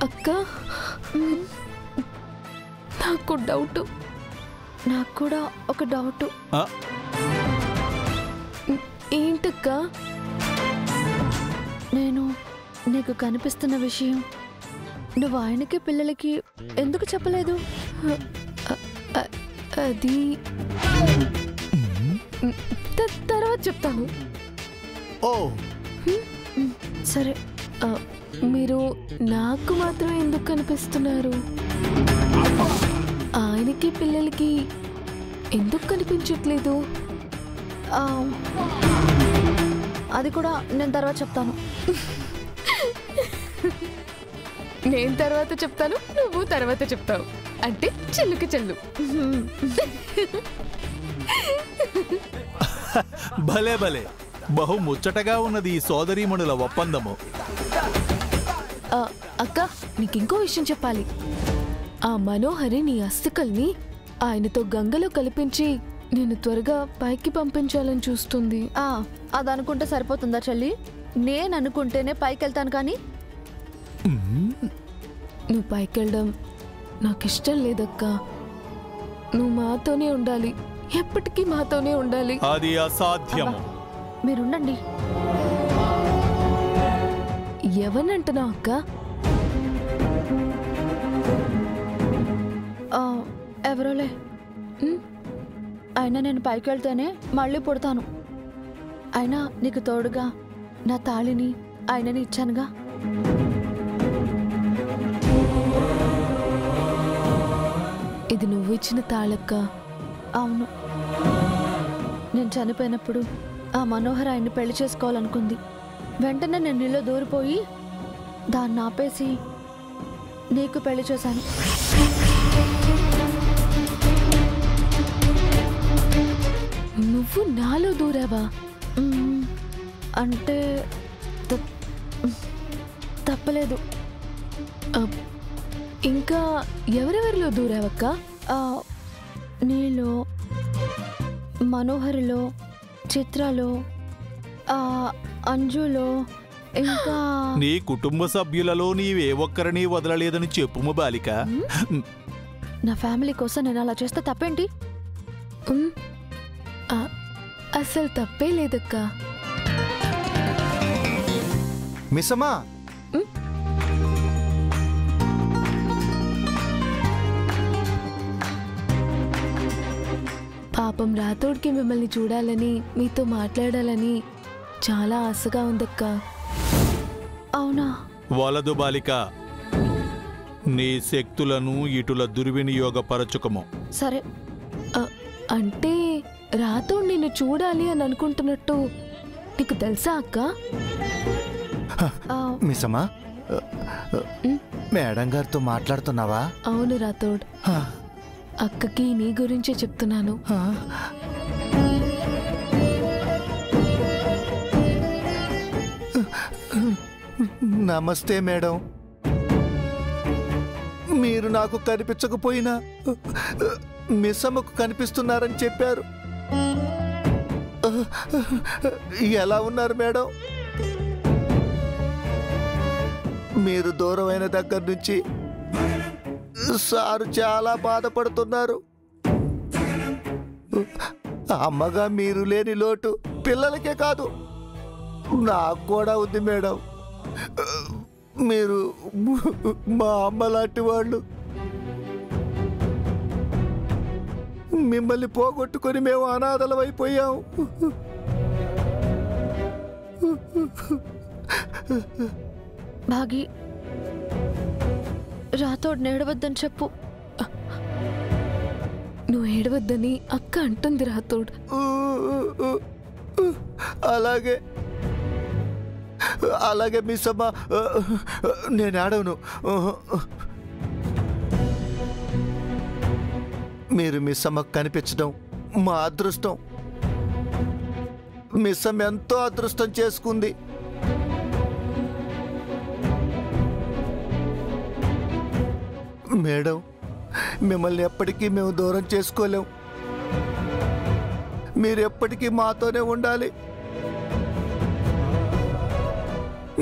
అక్క నాకు డౌట్. నాకు కూడా ఒక డౌట్. ఏంటక్క? నేను నీకు కనిపిస్తున్న విషయం నువ్వు ఆయనకి పిల్లలకి ఎందుకు చెప్పలేదు? అది తర్వాత చెప్తాను. ఓ సరే. మీరు నాకు మాత్రం ఎందుకు కనిపిస్తున్నారు? ఆయనకి పిల్లలకి ఎందుకు కనిపించట్లేదు? అది కూడా నేను తర్వాత చెప్తాను. నేను తర్వాత చెప్తాను, నువ్వు తర్వాత చెప్తావు. అంటే చెల్లుకి చెల్లు. భలే భలే, బహు ముచ్చటగా ఉన్నది ఈ సోదరీమణుల ఒప్పందము. అక్క, నీకింకో విషయం చెప్పాలి. ఆ మనోహరి నీ అస్థికల్ని ఆయనతో గంగలో కలిపించి నేను త్వరగా పైకి పంపించాలని చూస్తుంది. అది అనుకుంటే సరిపోతుందా చెల్లి? నేను అనుకుంటేనే పైకి వెళ్తాను, కానీ నువ్వు పైకెళ్ళడం నాకిష్టం లేదక్క. నువ్వు మాతోనే ఉండాలి, ఎప్పటికీ మాతోనే ఉండాలి. అది అసాధ్యము. మీరుండండి. ఎవరినంటున్నావు అక్క? ఎవరోలే. అయినా నేను పైకి వెళ్తేనే మళ్ళీ పుడతాను. అయినా నీకు తోడుగా నా తాళిని ఆయనని ఇచ్చానుగా. ఇది నువ్వు ఇచ్చిన తాళక్క? అవును. నేను చనిపోయినప్పుడు ఆ మనోహర్ ఆయన్ని పెళ్లి చేసుకోవాలనుకుంది. వెంటనే నేను నీలో దూరిపోయి దాన్ని ఆపేసి నీకు పెళ్లి చేశాను. నువ్వు నాలో దూరావా? అంటే తప్పలేదు. ఇంకా ఎవరెవరిలో దూరావక్క? నీలో, మనోహరిలో, చిత్రలో, అంజులో, ఇంకా నీ కుటుంబ సభ్యులలో నీవే ఒక్కరిని వదలలేదని చెప్పుము బాలిక. నా ఫ్యామిలీ కోసం నేను అలా చేస్తే తప్పేంటి? అసలు తప్పే లేదక్క. మిస్సమ్మా, పాపం రాతోడికి మిమ్మల్ని చూడాలని, మీతో మాట్లాడాలని చాలా ఆశగా ఉందక్క. అవునా? వలదు బాలిక, నీ శక్తులను ఇటుల దుర్వినియోగపరచుకము. సరే. అంటే రాతోడు నిన్ను చూడాలి అని అనుకుంటున్నట్టు నీకు తెలుసా అక్క? మిస్సమ్మా, మేడం గారితో మాట్లాడుతున్నావా? అవును రాతోడ్, అక్కకి నీ గురించే చెప్తున్నాను. నమస్తే మేడం. మీరు నాకు కనిపించకపోయినా మిస్సమ్మకు కనిపిస్తున్నారని చెప్పారు. ఎలా ఉన్నారు మేడం? మీరు దూరమైన దగ్గర నుంచి సారు చాలా బాధపడుతున్నారు. అమ్మగా మీరు లేని లోటు పిల్లలకే కాదు నాకు కూడా ఉంది మేడం. మీరు మా అమ్మ లాంటి వాళ్ళు. మిమ్మల్ని పోగొట్టుకొని మేము అనాథలమైపోయాం. భాగి, రాతోడు నేడవద్దని చెప్పు. నువ్వు ఏడవద్దని అక్క అంటుంది రాతోడు. అలాగే అలాగే మిస్సమ్మ, నేను ఆడవను. మీరు మిస్సమ్మకు కనిపించడం మా అదృష్టం. మిస్సమ్మ ఎంతో అదృష్టం చేసుకుంది. మేడం, మిమ్మల్ని ఎప్పటికీ మేము దూరం చేసుకోలేం. మీరు ఎప్పటికీ మాతోనే ఉండాలి.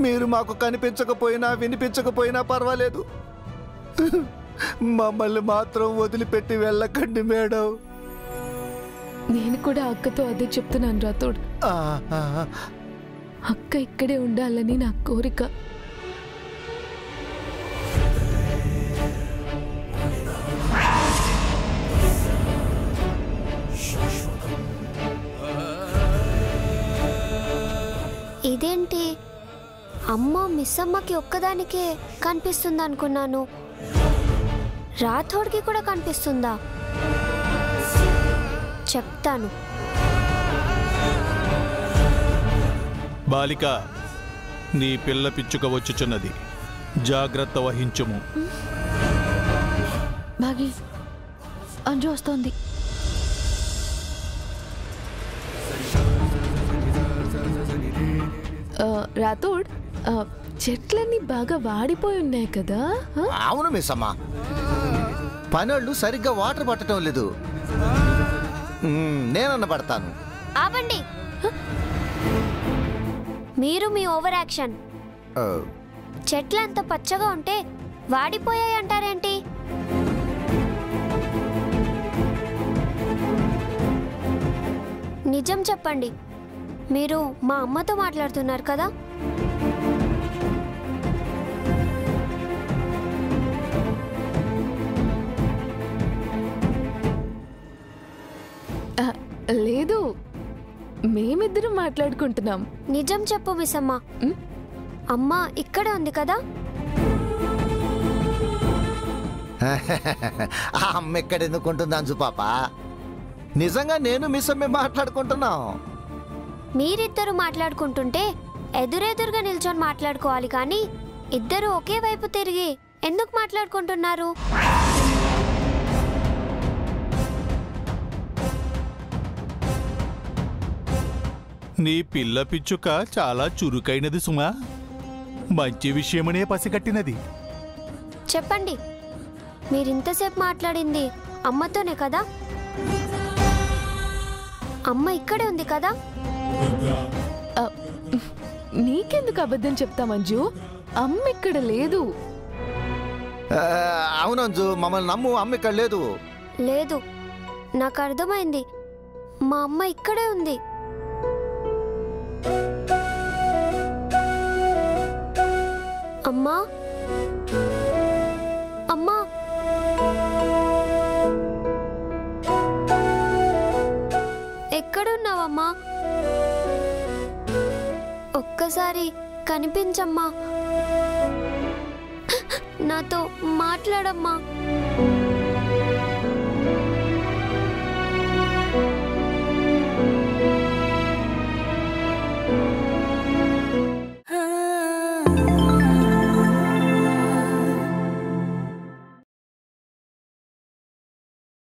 మీరు మాకు కనిపించకపోయినా వినిపించకపోయినా పర్వాలేదు, మమ్మల్ని మాత్రం వదిలిపెట్టి వెళ్ళకండి మేడం. నేను కూడా అక్కతో అదే చెప్తున్నాను రాథోడ్. అక్క ఇక్కడే ఉండాలని నా కోరిక. ఇదేంటి అమ్మ మిస్ అమ్మకి ఒక్కదానికే కనిపిస్తుంది అనుకున్నాను, రాథోడ్కి కూడా కనిపిస్తుందా? చెప్తాను. బాలిక, నీ పిల్ల పిచ్చుక వచ్చుచున్నది, జాగ్రత్త వహించుము. బాగి, అంజు వస్తోంది. రాథోడ్, చెట్లన్నీ బాగా వాడిపోయి ఉన్నాయి కదా? అవును మిస్ అమ్మ, పనోళ్ళు సరిగ్గా వాటర్ పట్టడం లేదు. నేనన్న పడతాను. ఆపండి, మీరు మీ ఓవర్ యాక్షన్. చెట్లు అంత పచ్చగా ఉంటే వాడిపోయాయి అంటారేంటి? నిజం చెప్పండి, మీరు మా అమ్మతో మాట్లాడుతున్నారు కదా? లేదు, మేమిద్దరం మాట్లాడుకుంటున్నాం. నిజం చెప్పు మిస్సమ్మ, అమ్మ ఇక్కడే ఉంది కదా? ఆ అమ్మ ఎక్కడెందుకు ఉంటుంది అంజు పాప? నిజంగా నేను మిస్ అమ్మే మాట్లాడుకుంటున్నాం. మీరిద్దరు మాట్లాడుకుంటుంటే ఎదురెదురుగా నిల్చొని మాట్లాడుకోవాలి, కానీ ఇద్దరు ఒకే వైపు తిరిగి ఎందుకు మాట్లాడుకుంటున్నారు? నీ పిల్ల పిచ్చుక చాలా చురుకైనది సుమా, మంచి విషయమనే పసిగట్టినది. చెప్పండి, మీరింతసేపు మాట్లాడింది అమ్మతోనే కదా? అమ్మ ఇక్కడే ఉంది కదా? నీకెందుకు అబద్ధం చెప్తా మంజు? అమ్మ ఇక్కడ లేదు. అవునంజు, మమ్మల్ని నమ్ము, అమ్మ ఇక్కడ లేదు. లేదు, నాకు అర్థమైంది, మా అమ్మ ఇక్కడే ఉంది. అమ్మా, అమ్మా, ఎక్కడున్నావమ్మా? ఒక్కసారి కనిపించమ్మా, నాతో మాట్లాడమ్మా.